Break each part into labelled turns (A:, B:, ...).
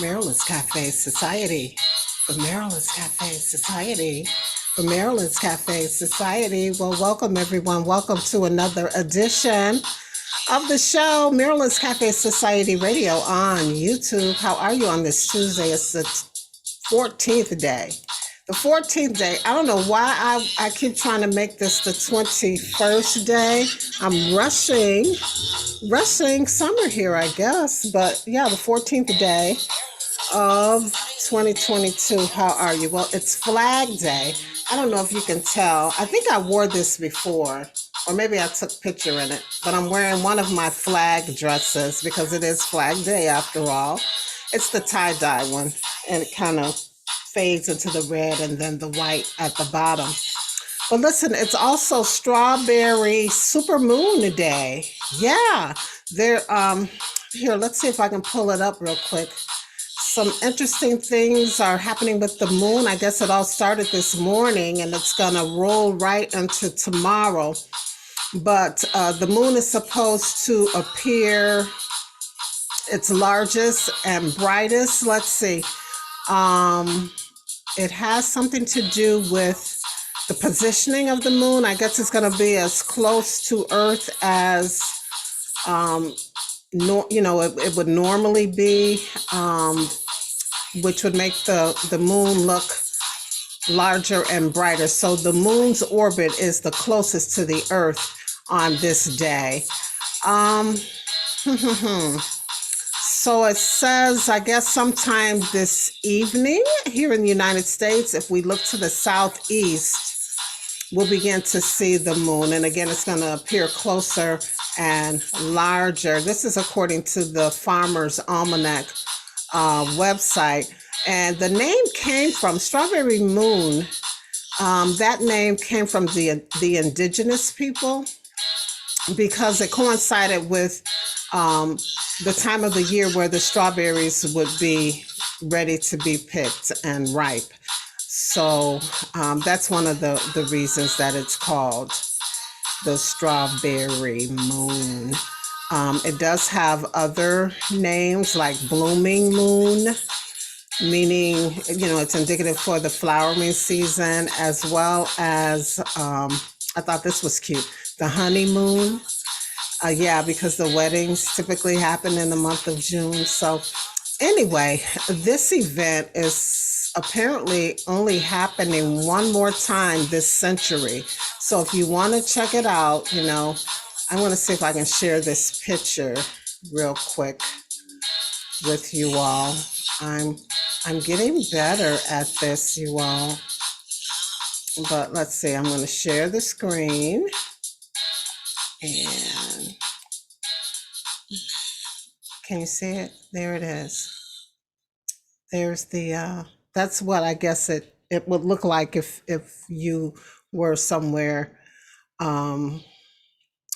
A: Maryland's Cafe Society. For Maryland's Cafe Society. For Maryland's Cafe Society. Well, welcome everyone. Welcome to another edition of the show, Maryland's Cafe Society Radio on YouTube. How are you on this Tuesday? It's the 14th day. The 14th day. I don't know why I keep trying to make this the 21st day. I'm rushing summer here, I guess. But yeah, the 14th day of 2022. How are you? Well, it's Flag Day. I don't know if you can tell. I think I wore this before, or maybe I took picture in it, but I'm wearing one of my flag dresses because it is Flag Day after all. It's the tie-dye one, and it kind of fades into the red and then the white at the bottom. But listen, it's also Strawberry Supermoon Day. Yeah, there. Here, let's see if I can pull it up real quick. Some interesting things are happening with the moon. I guess it all started this morning and it's gonna roll right into tomorrow. But the moon is supposed to appear its largest and brightest. Let's see. It has something to do with the positioning of the moon. I guess it's going to be as close to Earth as it would normally be, which would make the moon look larger and brighter. So the moon's orbit is the closest to the Earth on this day. So it says, I guess sometime this evening here in the United States, if we look to the southeast, we'll begin to see the moon. And again, it's going to appear closer and larger. This is according to the Farmer's Almanac website. And the name came from Strawberry Moon. That name came from the indigenous people because it coincided with the time of the year where the strawberries would be ready to be picked and ripe. So that's one of the reasons that it's called the Strawberry Moon. It does have other names like Blooming Moon, meaning, it's indicative for the flowering season, as well as, I thought this was cute, the honeymoon. Yeah, because the weddings typically happen in the month of June. So anyway, this event is apparently only happening one more time this century. So if you want to check it out, I'm going to see if I can share this picture real quick with you all. I'm getting better at this, you all. But let's see, I'm going to share the screen. And can you see it? There it is. There's the, that's what I guess it would look like if you were somewhere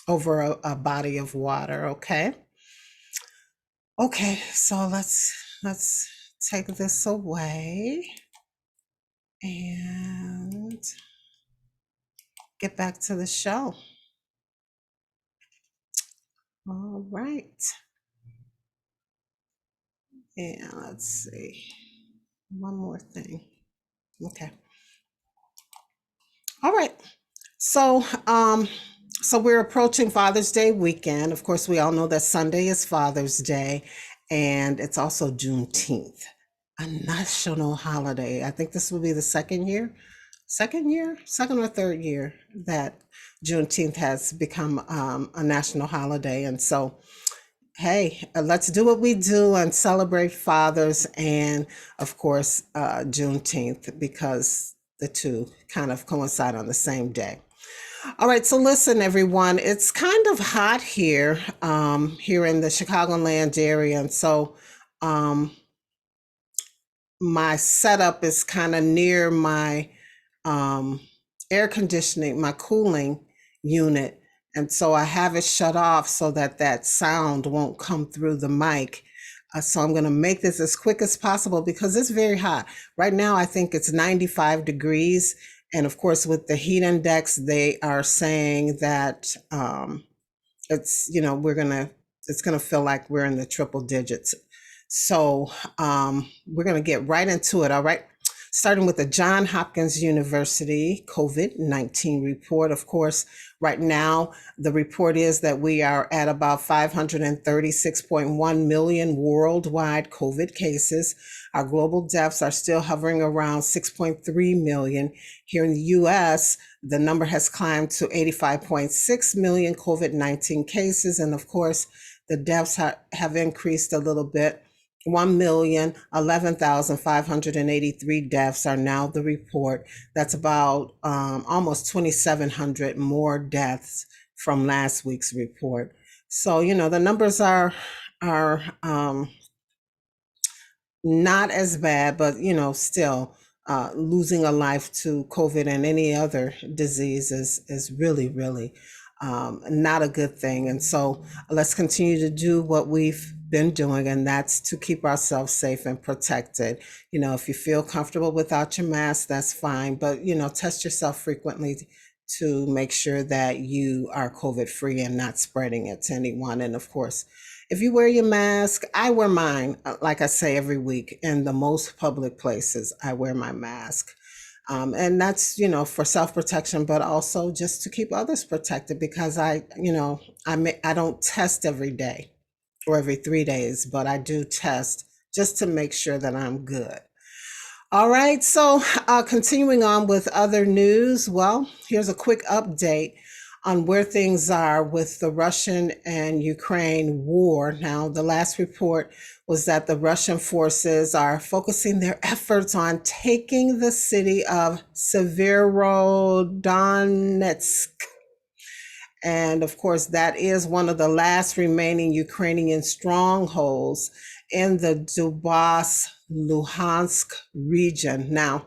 A: over a body of water, okay? Okay, so let's take this away and get back to the show. All right. And let's see. One more thing. Okay. All right. So we're approaching Father's Day weekend. Of course, we all know that Sunday is Father's Day, and it's also Juneteenth, a national holiday. I think this will be the second or third year that Juneteenth has become a national holiday. And so, hey, let's do what we do and celebrate fathers and, of course, Juneteenth, because the two kind of coincide on the same day. All right, so listen, everyone, it's kind of hot here, here in the Chicagoland area. And so my setup is kind of near my air conditioning, my cooling unit. And so I have it shut off so that sound won't come through the mic. So I'm going to make this as quick as possible because it's very hot. Right now, I think it's 95 degrees. And of course, with the heat index, they are saying that it's going to feel like we're in the triple digits. So we're going to get right into it. All right. Starting with the Johns Hopkins University COVID-19 report. Of course, right now, the report is that we are at about 536.1 million worldwide COVID cases. Our global deaths are still hovering around 6.3 million. Here in the US, the number has climbed to 85.6 million COVID-19 cases. And of course, the deaths have increased a little bit. 1,011,583 deaths are now the report. That's about almost 2,700 more deaths from last week's report. So, the numbers are not as bad, but still losing a life to COVID and any other disease is really, really not a good thing. And so let's continue to do what we've been doing, and that's to keep ourselves safe and protected. If you feel comfortable without your mask, that's fine, but test yourself frequently to make sure that you are COVID free and not spreading it to anyone. And of course, if you wear your mask, I wear mine, like I say every week, in the most public places, I wear my mask. And that's, for self-protection, but also just to keep others protected, because I don't test every day or every 3 days, but I do test just to make sure that I'm good. All right, so continuing on with other news. Well, here's a quick update on where things are with the Russian and Ukraine war. Now, the last report was that the Russian forces are focusing their efforts on taking the city of Severodonetsk. And of course, that is one of the last remaining Ukrainian strongholds in the Donbas, Luhansk region. Now,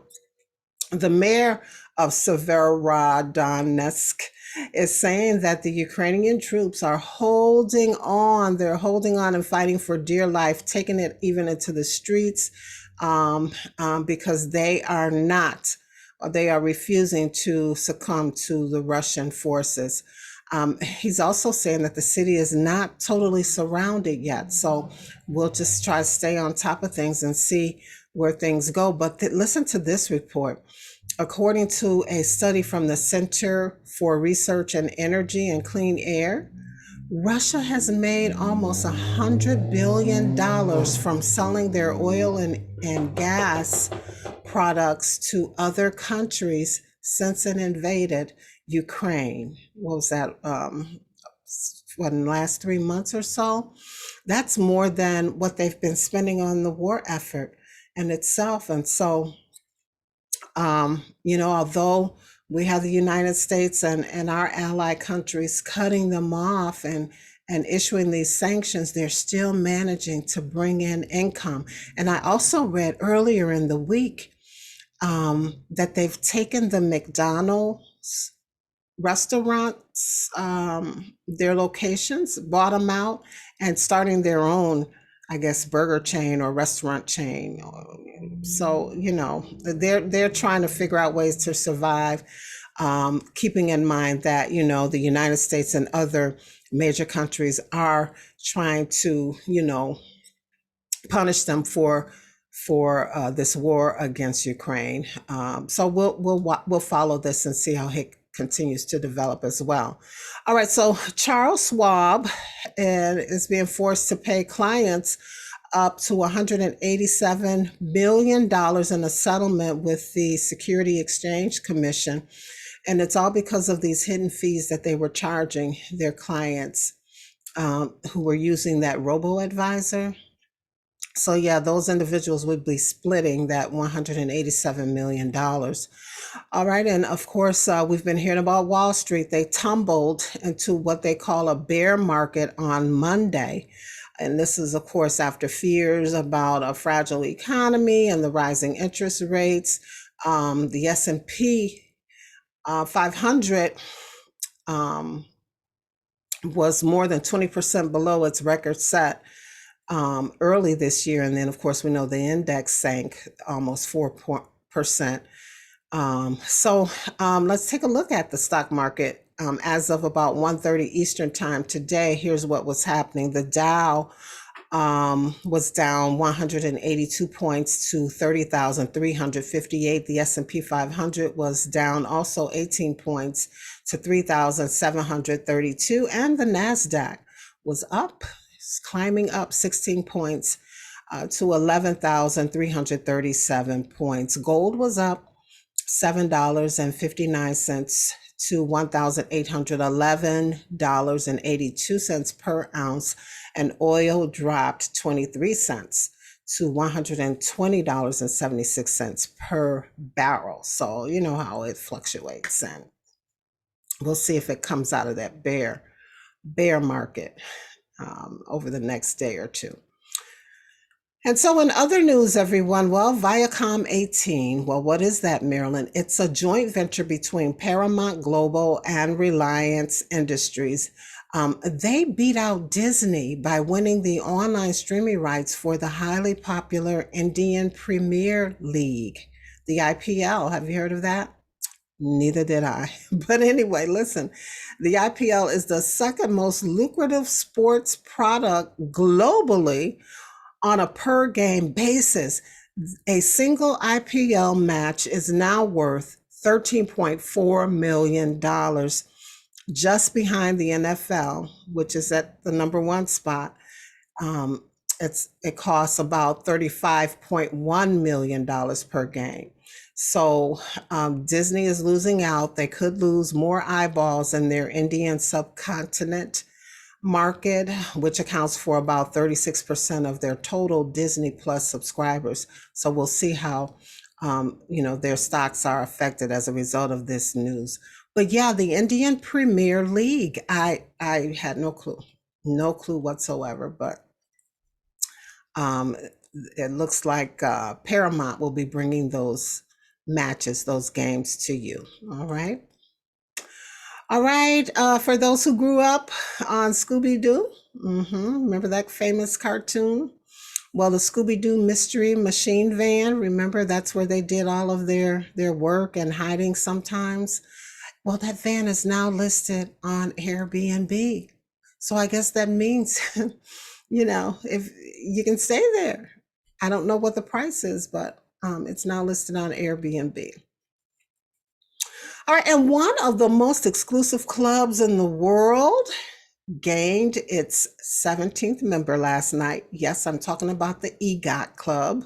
A: the mayor of Severodonetsk is saying that the Ukrainian troops are holding on. They're holding on and fighting for dear life, taking it even into the streets because they are refusing to succumb to the Russian forces. He's also saying that the city is not totally surrounded yet. So we'll just try to stay on top of things and see where things go. But listen to this report. According to a study from the Center for Research in Energy and Clean Air, Russia has made almost $100 billion from selling their oil and gas products to other countries since it invaded Ukraine. What was that? In the last 3 months or so? That's more than what they've been spending on the war effort in itself. And so, although we have the United States and our ally countries cutting them off and issuing these sanctions, they're still managing to bring in income. And I also read earlier in the week that they've taken the McDonald's restaurants, their locations, bought them out, and starting their own, I guess, burger chain or restaurant chain. So, they're trying to figure out ways to survive, keeping in mind that, the United States and other major countries are trying to, punish them for this war against Ukraine. So we'll follow this and see how it continues to develop as well. All right, so Charles Schwab is being forced to pay clients up to $187 million in a settlement with the Security Exchange Commission. And it's all because of these hidden fees that they were charging their clients who were using that robo-advisor. So yeah, those individuals would be splitting that $187 million. All right, and of course, we've been hearing about Wall Street. They tumbled into what they call a bear market on Monday. And this is, of course, after fears about a fragile economy and the rising interest rates. The S&P 500 was more than 20% below its record set early this year. And then, of course, we know the index sank almost 4%. So let's take a look at the stock market. As of about 1:30 Eastern time today, here's what was happening. The Dow was down 182 points to 30,358. The S&P 500 was down also 18 points to 3,732. And the NASDAQ was up, climbing up 16 points to 11,337 points. Gold was up $7.59 to $1,811.82 per ounce, and oil dropped 23 cents to $120.76 per barrel. So you know how it fluctuates, and we'll see if it comes out of that bear market over the next day or two. And so in other news, everyone, well, Viacom18, well, what is that, Marilyn? It's a joint venture between Paramount Global and Reliance Industries. They beat out Disney by winning the online streaming rights for the highly popular Indian Premier League, the IPL. Have you heard of that? Neither did I. But anyway, listen, the IPL is the second most lucrative sports product globally on a per game basis. A single IPL match is now worth $13.4 million, just behind the NFL, which is at the number one spot. It costs about $35.1 million per game. So Disney is losing out. They could lose more eyeballs in their Indian subcontinent market, which accounts for about 36% of their total Disney Plus subscribers. So we'll see how their stocks are affected as a result of this news. But yeah, the Indian Premier League, I had no clue whatsoever. But it looks like Paramount will be bringing those matches, those games to you. All right. All right, for those who grew up on Scooby-Doo, remember that famous cartoon? Well, the Scooby-Doo Mystery Machine Van, remember that's where they did all of their work and hiding sometimes? Well, that van is now listed on Airbnb. So I guess that means, if you can stay there. I don't know what the price is, but it's now listed on Airbnb. All right, and one of the most exclusive clubs in the world gained its 17th member last night. Yes, I'm talking about the EGOT Club.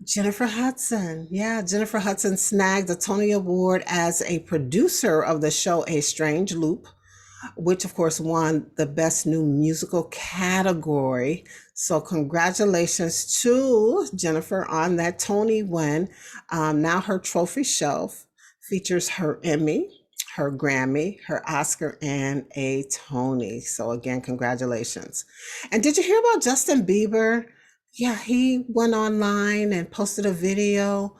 A: Jennifer Hudson. Yeah, Jennifer Hudson snagged the Tony Award as a producer of the show A Strange Loop, which of course won the Best New Musical category. So congratulations to Jennifer on that Tony win. Now her trophy shelf features her Emmy, her Grammy, her Oscar, and a Tony. So again, congratulations. And did you hear about Justin Bieber? Yeah, he went online and posted a video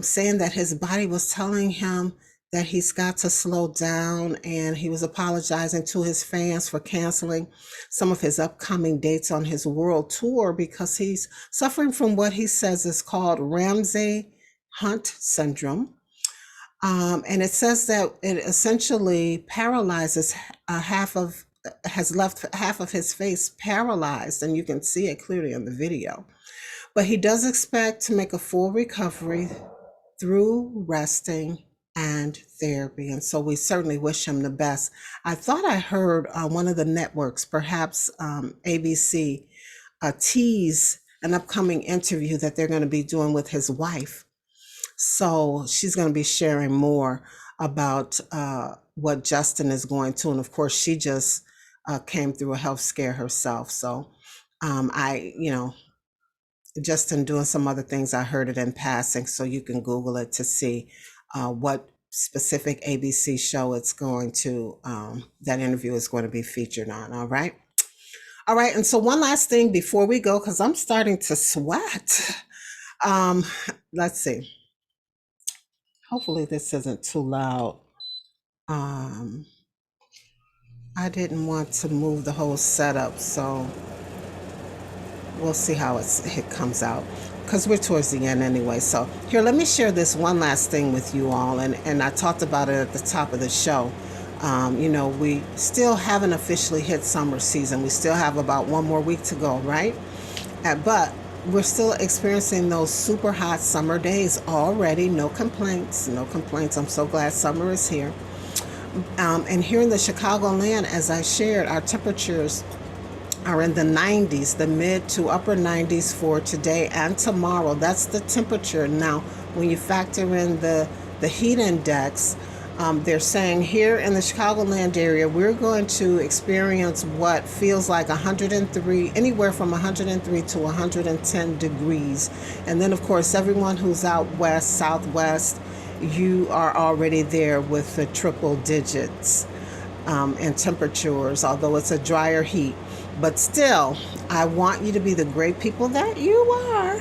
A: saying that his body was telling him that he's got to slow down, and he was apologizing to his fans for canceling some of his upcoming dates on his world tour because he's suffering from what he says is called Ramsay-Hunt syndrome. And it says that it essentially paralyzes has left half of his face paralyzed, and you can see it clearly in the video. But he does expect to make a full recovery through resting and therapy. And so we certainly wish him the best. I thought I heard one of the networks, perhaps ABC, tease an upcoming interview that they're going to be doing with his wife. So she's going to be sharing more about what Justin is going to. And of course, she just came through a health scare herself. So Justin doing some other things, I heard it in passing. So you can Google it to see what specific ABC show it's going to, that interview is going to be featured on. All right. All right. And so one last thing before we go, because I'm starting to sweat. Let's see. Hopefully this isn't too loud. I didn't want to move the whole setup, so we'll see how it comes out, because we're towards the end anyway. So here, let me share this one last thing with you all, and I talked about it at the top of the show. We still haven't officially hit summer season. We still have about one more week to go, right? But we're still experiencing those super hot summer days already. No complaints, no complaints. I'm so glad summer is here. And here in the Chicagoland, as I shared, our temperatures are in the 90s, the mid to upper 90s for today and tomorrow. That's the temperature. Now, when you factor in the heat index, they're saying here in the Chicagoland area, we're going to experience what feels like 103, anywhere from 103 to 110 degrees. And then, of course, everyone who's out west, southwest, you are already there with the triple digits in temperatures, although it's a drier heat. But still, I want you to be the great people that you are.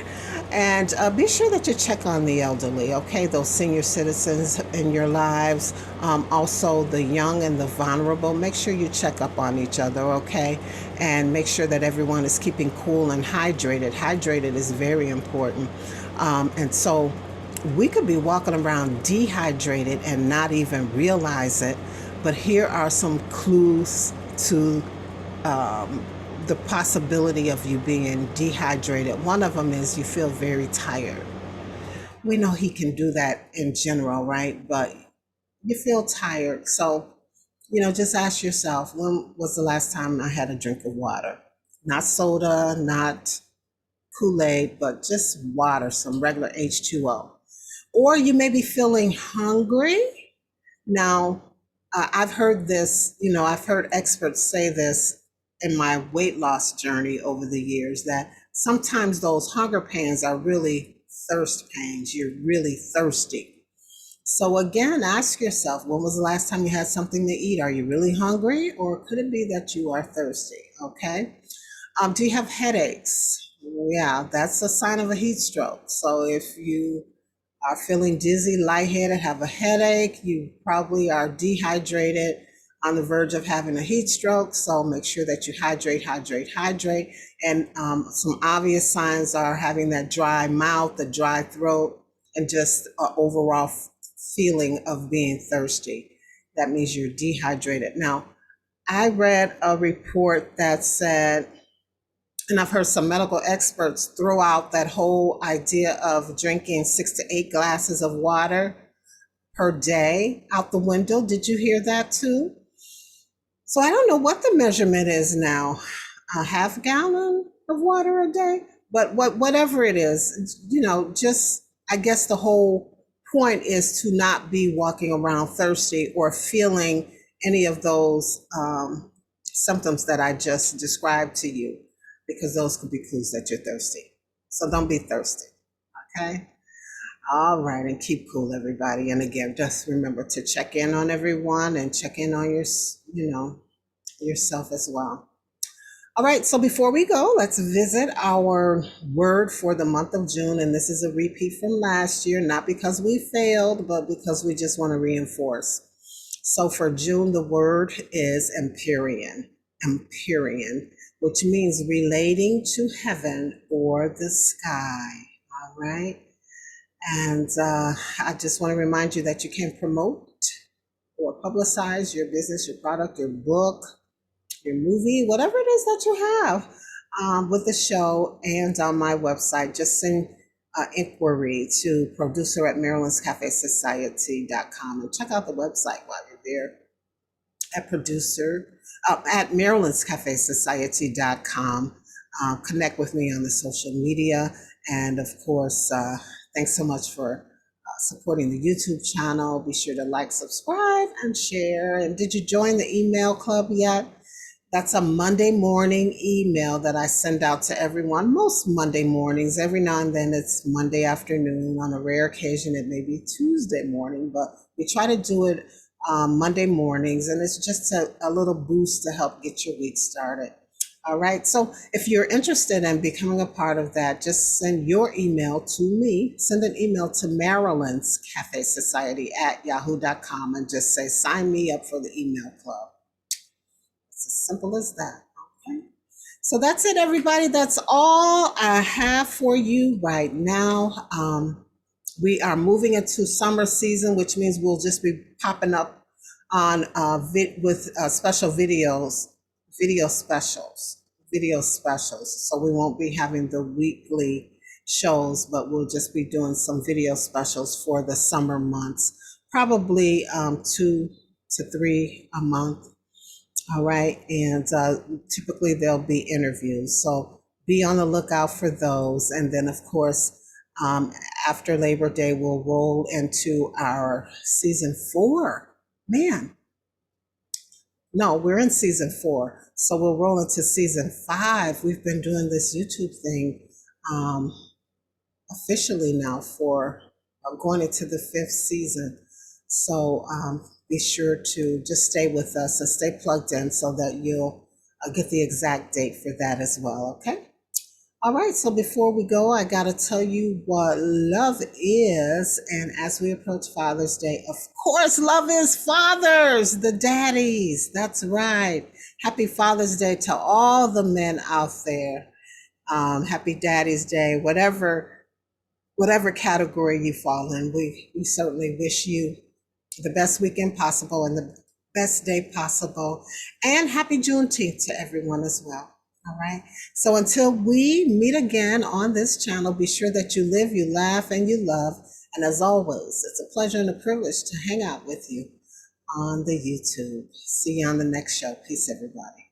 A: And be sure that you check on the elderly, okay? Those senior citizens in your lives, also the young and the vulnerable. Make sure you check up on each other, okay? And make sure that everyone is keeping cool and hydrated. Hydrated is very important. And so we could be walking around dehydrated and not even realize it. But here are some clues to the possibility of you being dehydrated. One of them is you feel very tired. We know he can do that in general, right? But you feel tired. So, just ask yourself, when was the last time I had a drink of water? Not soda, not Kool-Aid, but just water, some regular H2O. Or you may be feeling hungry. Now, I've heard this, I've heard experts say this in my weight loss journey over the years, that sometimes those hunger pains are really thirst pains. You're really thirsty. So again, ask yourself, when was the last time you had something to eat? Are you really hungry, or could it be that you are thirsty? Okay. Do you have headaches? Yeah, that's a sign of a heat stroke. So if you are feeling dizzy, lightheaded, have a headache, you probably are dehydrated, on the verge of having a heat stroke. So make sure that you hydrate. And some obvious signs are having that dry mouth, the dry throat, and just an overall feeling of being thirsty. That means you're dehydrated. Now, I read a report that said, and I've heard some medical experts throw out that whole idea of drinking 6 to 8 glasses of water per day out the window. Did you hear that too? So I don't know what the measurement is now, a half gallon of water a day, but whatever it is, just, I guess the whole point is to not be walking around thirsty or feeling any of those symptoms that I just described to you, because those could be clues that you're thirsty. So don't be thirsty, okay? All right, and keep cool, everybody. And again, just remember to check in on everyone and check in on yourself as well. All right, so before we go, let's visit our word for the month of June. And this is a repeat from last year, not because we failed, but because we just want to reinforce. So for June, the word is Empyrean, which means relating to heaven or the sky. All right. And I just want to remind you that you can promote or publicize your business, your product, your book, your movie, whatever it is that you have with the show and on my website. Just send inquiry to producer at marilynscafesociety.com and check out the website while you're there at producer at marilynscafesociety.com. Connect with me on the social media. And of course, thanks so much for supporting the YouTube channel. Be sure to like, subscribe, and share. And did you join the email club yet? That's a Monday morning email that I send out to everyone, most Monday mornings. Every now and then it's Monday afternoon. On a rare occasion, it may be Tuesday morning, but we try to do it Monday mornings, and it's just a little boost to help get your week started. All right, so if you're interested in becoming a part of that, just send your email to me. Send an email to Marilyn's Cafe Society at yahoo.com and just say, sign me up for the email club. It's as simple as that, okay? So that's it, everybody. That's all I have for you right now. We are moving into summer season, which means we'll just be popping up on with special videos, video specials, video specials. So we won't be having the weekly shows, but we'll just be doing some video specials for the summer months, probably 2 to 3 a month. All right. And typically there'll be interviews. So be on the lookout for those. And then, of course, after Labor Day, we'll roll into our season 4. Man, no, we're in season 4. So we'll roll into season 5. We've been doing this YouTube thing officially now for going into the 5th season. So be sure to just stay with us and stay plugged in so that you'll get the exact date for that as well, okay? All right, so before we go, I got to tell you what love is. And as we approach Father's Day, of course, love is fathers, the daddies. That's right. Happy Father's Day to all the men out there. Happy Daddy's Day, whatever category you fall in. We certainly wish you the best weekend possible and the best day possible. And happy Juneteenth to everyone as well. All right. So until we meet again on this channel, be sure that you live, you laugh, and you love. And as always, it's a pleasure and a privilege to hang out with you on the YouTube. See you on the next show. Peace, everybody.